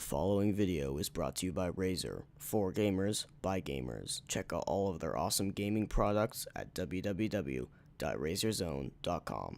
The following video is brought to you by Razer, for gamers, by gamers. Check out all of their awesome gaming products at www.razerzone.com.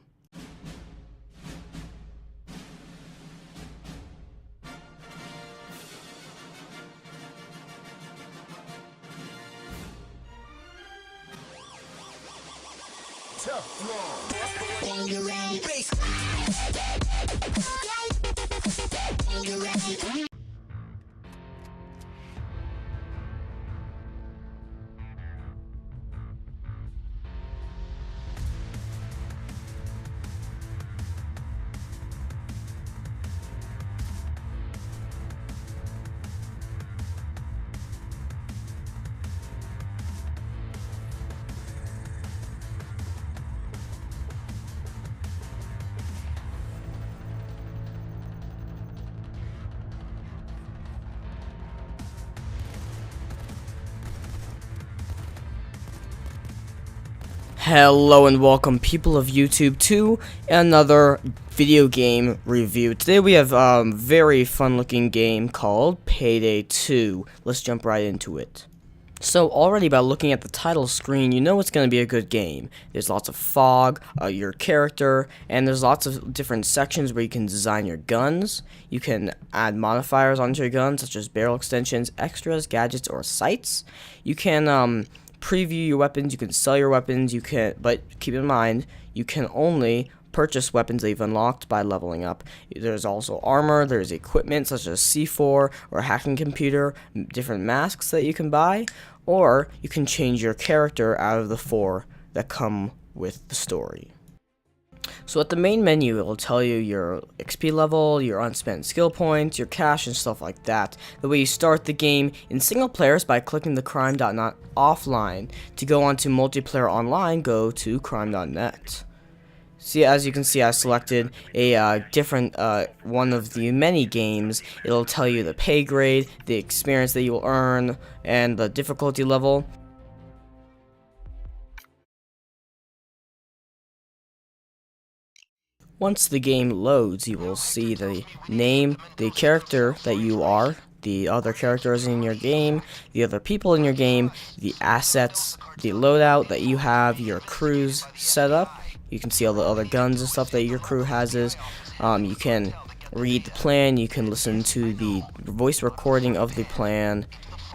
Hello and welcome, people of YouTube, to another video game review. Today we have a very fun looking game called Payday 2. Let's jump right into it. So already by looking at the title screen, you know it's going to be a good game. There's lots of fog, your character, and there's lots of different sections where you can design your guns. You can add modifiers onto your guns, such as barrel extensions, extras, gadgets, or sights. You can preview your weapons, you can sell your weapons, but keep in mind, you can only purchase weapons that you've unlocked by leveling up. There's also armor, there's equipment such as C4 or a hacking computer, different masks that you can buy, or you can change your character out of the 4 that come with the story. So at the main menu, it will tell you your XP level, your unspent skill points, your cash, and stuff like that. The way you start the game in single player is by clicking the crime.net offline. To go on to multiplayer online, go to crime.net. See, as you can see, I selected a different one of the many games. It'll tell you the pay grade, the experience that you will earn, and the difficulty level. Once the game loads, you will see the name, the character that you are, the other characters in your game, the other people in your game, the assets, the loadout that you have, your crew's setup. You can see all the other guns and stuff that your crew has. You can read the plan, you can listen to the voice recording of the plan,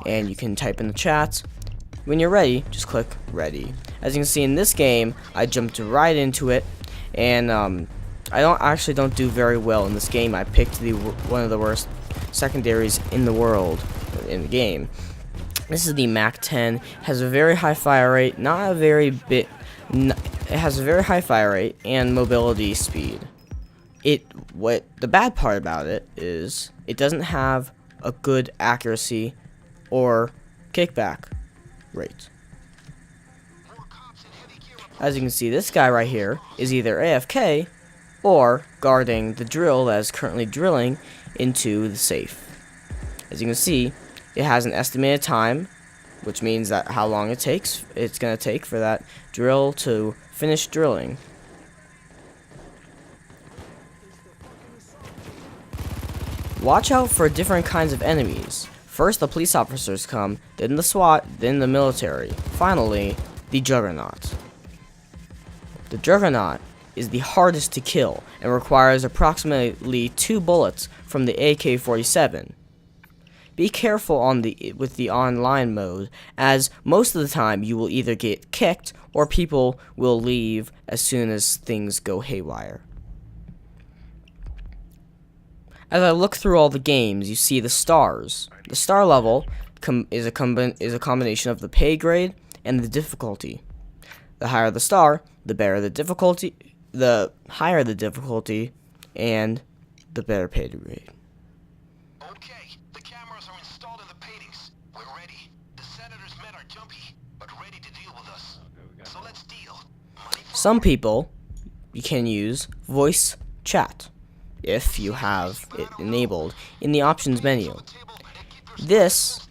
and you can type in the chat. When you're ready, just click ready. As you can see in this game, I jumped right into it, and I don't do very well in this game. I picked one of the worst secondaries in the world in the game. This is the MAC-10. Has a very high fire rate, it has a very high fire rate and mobility speed. The bad part about it is it doesn't have a good accuracy or kickback rate. As you can see, this guy right here is either AFK or guarding the drill that is currently drilling into the safe. As you can see, it has an estimated time, which means that how long it's going to take for that drill to finish drilling. Watch out for different kinds of enemies. First the police officers come, then the SWAT, then the military. Finally, the Juggernaut. The Juggernaut is the hardest to kill and requires approximately 2 bullets from the AK-47. Be careful with the online mode, as most of the time you will either get kicked or people will leave as soon as things go haywire. As I look through all the games, you see the stars. The star level is a combination of the pay grade and the difficulty. The higher the star, the better the difficulty. The higher the difficulty, and the better pay grade. Okay, the cameras are installed in the Paydays. We're ready. The senators met are jumpy, but ready to deal with us. So let's deal. Some people, you can use voice chat if you have it enabled in the options menu. This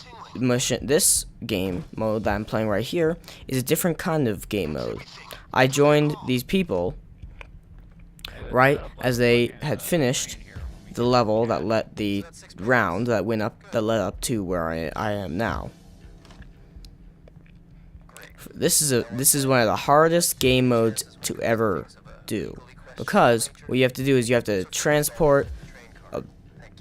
game mode that I'm playing right here is a different kind of game mode. I joined these people right as they had finished the level that let the round that went up that led up to where I am now. This is one of the hardest game modes to ever do, because what you have to do is you have to transport a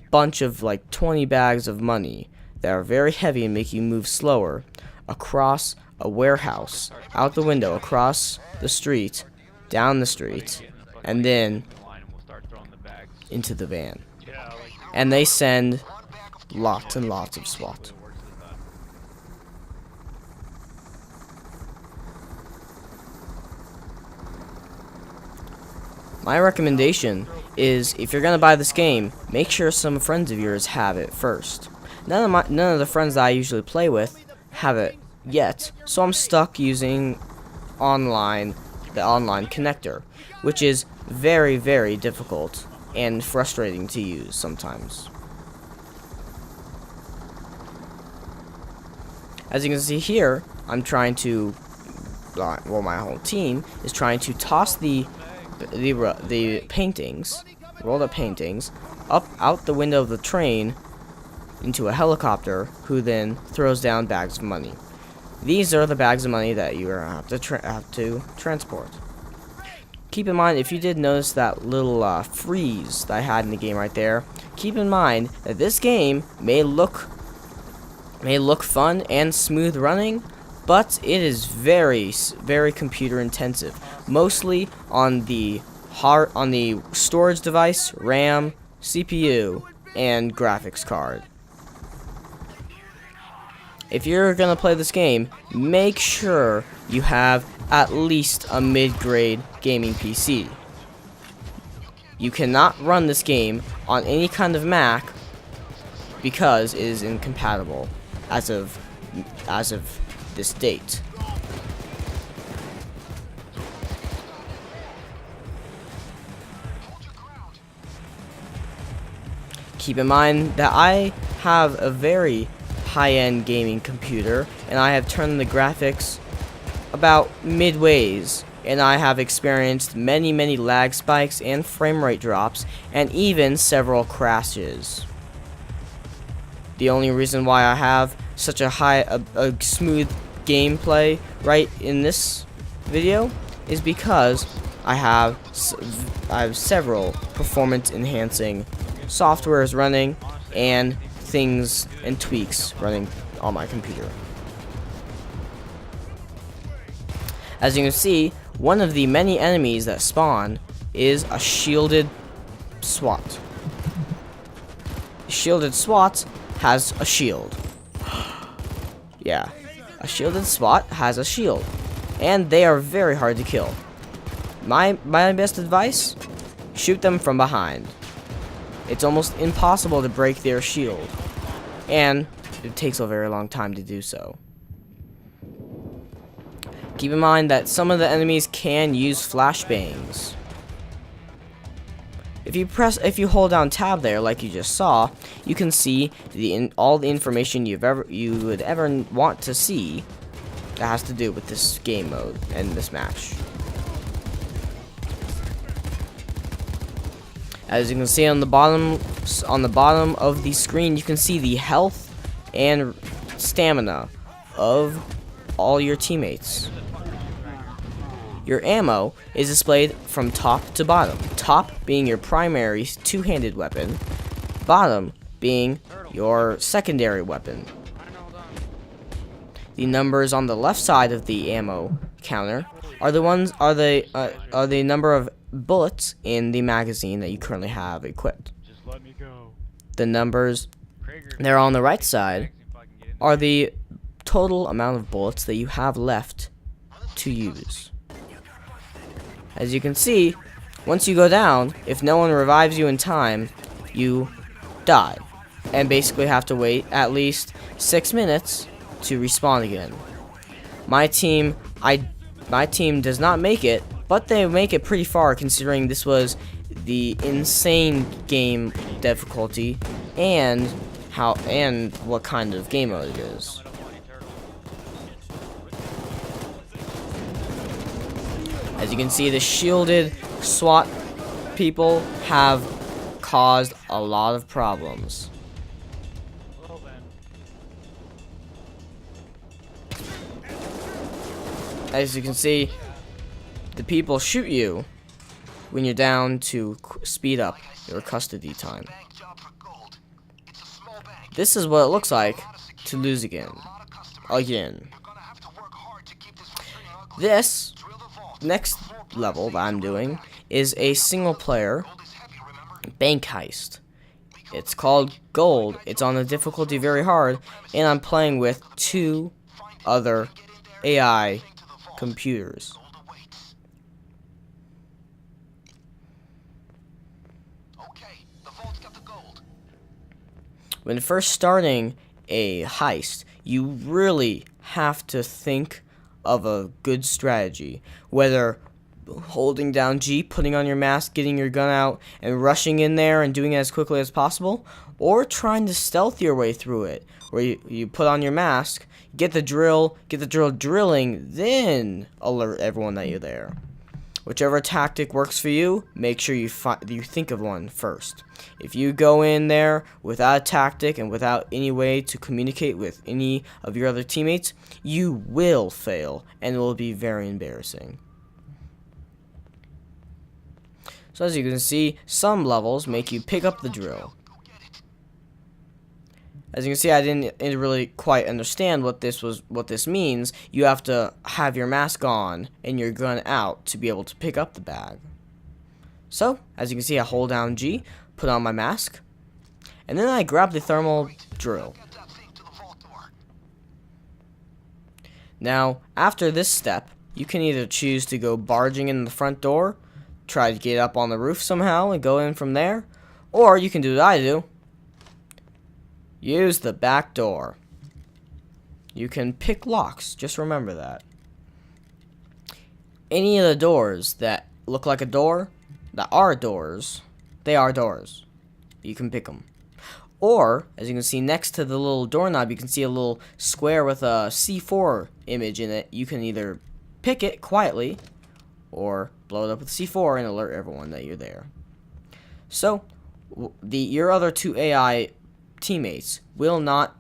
bunch of like 20 bags of money that are very heavy and make you move slower across a warehouse, out the window, across the street, down the street, and then into the van. And they send lots and lots of SWAT. My recommendation is, if you're gonna buy this game, make sure some friends of yours have it first. None of the friends that I usually play with have it yet, so I'm stuck using the online connector, which is very, very difficult and frustrating to use sometimes. As you can see here, I'm trying to, well, my whole team is trying to toss the paintings, rolled up paintings, up out the window of the train into a helicopter, who then throws down bags of money. These are the bags of money that you have to transport. Keep in mind, if you did notice that little freeze that I had in the game right there, keep in mind that this game may look fun and smooth running, but it is very, very computer intensive, mostly on the storage device, RAM, CPU, and graphics card. If you're gonna play this game, make sure you have at least a mid-grade gaming PC. You cannot run this game on any kind of Mac because it is incompatible as of this date. Keep in mind that I have a very high-end gaming computer, and I have turned the graphics about midways, and I have experienced many lag spikes and frame rate drops, and even several crashes. The only reason why I have such a smooth gameplay right in this video is because I have several performance enhancing softwares running and things and tweaks running on my computer. As you can see, one of the many enemies that spawn is a shielded SWAT. Shielded SWAT has a shield. Yeah, a shielded SWAT has a shield, and they are very hard to kill. My best advice: shoot them from behind. It's almost impossible to break their shield, and it takes a very long time to do so. Keep in mind that some of the enemies can use flashbangs. If you hold down tab there, like you just saw, you can see all the information you would ever want to see that has to do with this game mode and this match. As you can see on the bottom of the screen, you can see the health and stamina of all your teammates. Your ammo is displayed from top to bottom. Top being your primary two-handed weapon, bottom being your secondary weapon. The numbers on the left side of the ammo counter are the number of bullets in the magazine that you currently have equipped. The numbers there on the right side are the total amount of bullets that you have left to use. As you can see, once you go down, if no one revives you in time, you die, and basically have to wait at least 6 minutes to respawn again. My team does not make it, but they make it pretty far, considering this was the insane game difficulty and what kind of game mode it is. As you can see, the shielded SWAT people have caused a lot of problems. Well then. As you can see, the people shoot you when you're down to speed up your custody time. Bank job for gold. It's a small bank. This is what it looks like to lose again. A lot of customers. Again. You're gonna have to work hard to keep this from turning ugly. This Drill the vault. next level that I'm doing is a single player Gold is heavy, remember? bank heist. It's called Gold. It's on the difficulty very hard, and I'm playing with 2 other AI computers. Gold awaits. Okay, the vault's got the gold. When first starting a heist, you really have to think of a good strategy, whether holding down G, putting on your mask, getting your gun out, and rushing in there and doing it as quickly as possible, or trying to stealth your way through it, where you put on your mask, get the drill drilling, then alert everyone that you're there. Whichever tactic works for you, make sure you think of one first. If you go in there without a tactic and without any way to communicate with any of your other teammates, you will fail, and it will be very embarrassing. So as you can see, some levels make you pick up the drill. As you can see, I didn't really quite understand what this means. You have to have your mask on and your gun out to be able to pick up the bag. So, as you can see, I hold down G, put on my mask, and then I grab the thermal drill. Get that thing to the vault door. Now, after this step, you can either choose to go barging in the front door, try to get up on the roof somehow and go in from there, or you can do what I do. Use the back door. You can pick locks, just remember that. Any of the doors that look like a door, that are doors, they are doors. You can pick them. Or, as you can see next to the little doorknob, you can see a little square with a C4 image in it. You can either pick it quietly, or blow it up with C4 and alert everyone that you're there. So, your other 2 AI teammates will not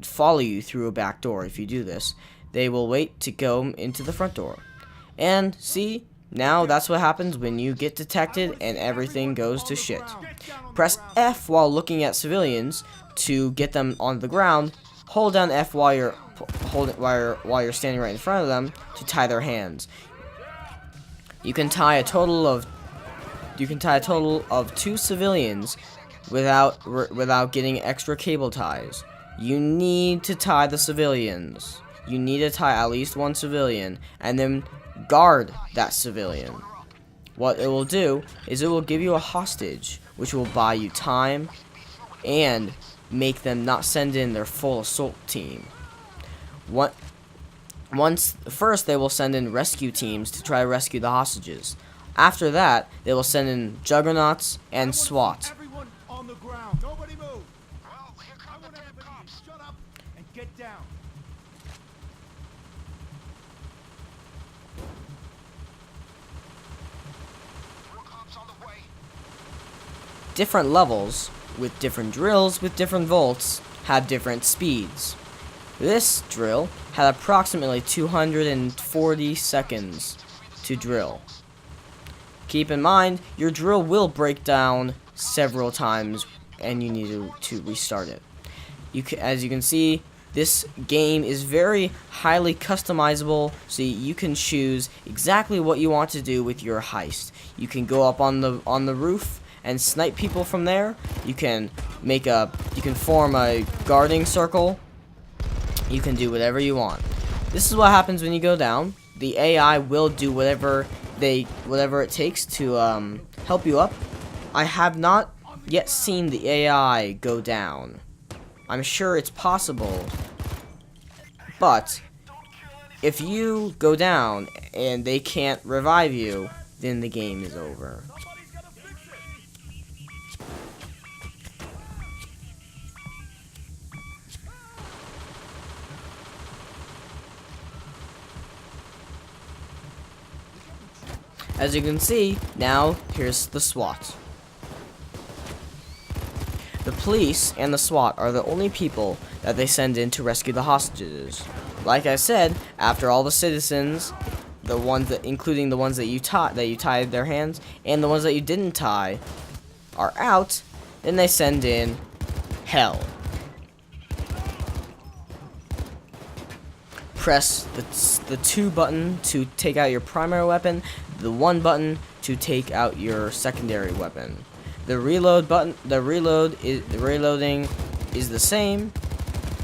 follow you through a back door if you do this. They will wait to go into the front door. And see, now that's what happens when you get detected and everything goes to shit. Press F while looking at civilians to get them on the ground. Hold down F while you're standing right in front of them to tie their hands. You can tie a total of 2 civilians without getting extra cable ties. You need to tie the civilians. You need to tie at least 1 civilian and then guard that civilian. What it will do is it will give you a hostage, which will buy you time and make them not send in their full assault team. First they will send in rescue teams to try to rescue the hostages. After that, they will send in juggernauts and SWAT. Everyone on the ground. Nobody move. Well, here come the damn cops. Shut up and get down. More cops on the way. Different levels, with different drills, with different vaults, have different speeds. This drill had approximately 240 seconds to drill. Keep in mind, your drill will break down several times and you need to restart it. As you can see, this game is very highly customizable, so you can choose exactly what you want to do with your heist. You can go up on the roof and snipe people from there. You can form a guarding circle. You can do whatever you want. This is what happens when you go down. The AI will do whatever it takes to help you up. I have not yet seen the AI go down. I'm sure it's possible, but if you go down and they can't revive you, then the game is over. As you can see, now here's the SWAT. police and the SWAT are the only people that they send in to rescue the hostages. Like I said, after all the citizens, the ones that, including the ones that you tied their hands, and the ones that you didn't tie, are out, then they send in hell. Press the 2 button to take out your primary weapon, the 1 button to take out your secondary weapon. The reload button, the reloading is the same.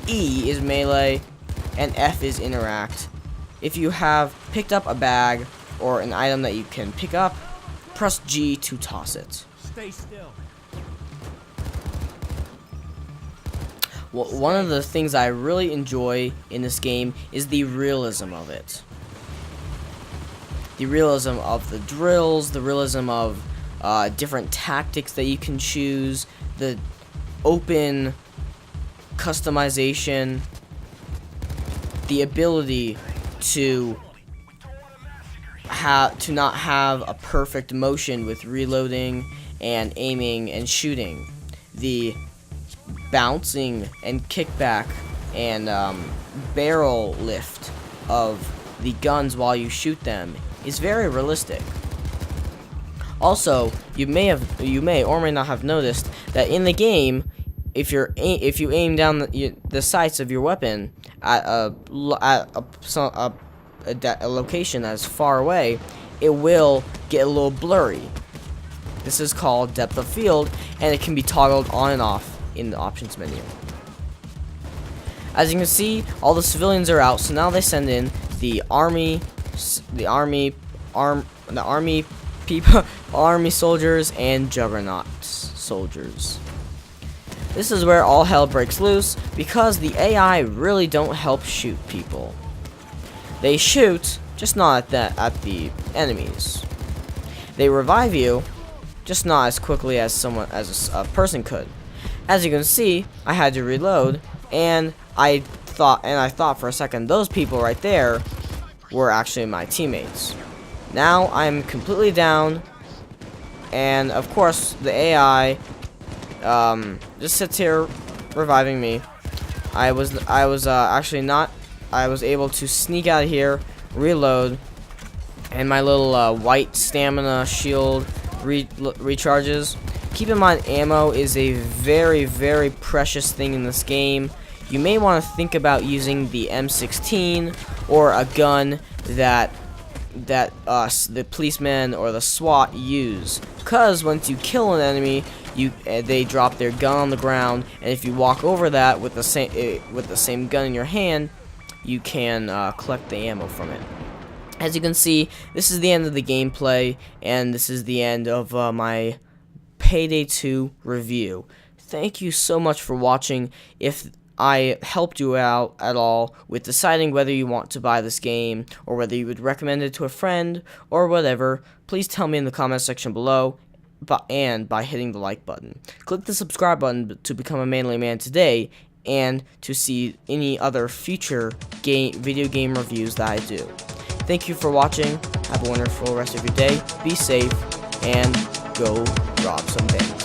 E is melee, and F is interact. If you have picked up a bag or an item that you can pick up, press G to toss it. Stay still. Well, one of the things I really enjoy in this game is the realism of it. The realism of the drills, the realism of different tactics that you can choose, the open customization, the ability to not have a perfect motion with reloading and aiming and shooting, the bouncing and kickback and barrel lift of the guns while you shoot them is very realistic. Also, you may or may not have noticed that in the game, if you aim down the sights of your weapon at a location that's far away, it will get a little blurry. This is called depth of field, and it can be toggled on and off in the options menu. As you can see, all the civilians are out, so now they send in the army people, army soldiers, and juggernaut soldiers. This is where all hell breaks loose because the AI really don't help shoot people. They shoot, just not at the enemies. They revive you, just not as quickly as a person could. As you can see, I had to reload, and I thought for a second those people right there were actually my teammates. Now I'm completely down, and of course the AI just sits here reviving me. I was able to sneak out of here, reload, and my little white stamina shield recharges. Keep in mind, ammo is a very, very precious thing in this game. You may want to think about using the M16 or a gun that the policemen or the SWAT use, because once you kill an enemy, they drop their gun on the ground, and if you walk over that with the same gun in your hand, you can collect the ammo from it. As you can see, this is the end of the gameplay, and this is the end of my Payday 2 review. Thank you so much for watching. If I helped you out at all with deciding whether you want to buy this game or whether you would recommend it to a friend or whatever, please tell me in the comment section below, and by hitting the like button. Click the subscribe button to become a manly man today and to see any other future video game reviews that I do. Thank you for watching. Have a wonderful rest of your day. Be safe and go rob some banks.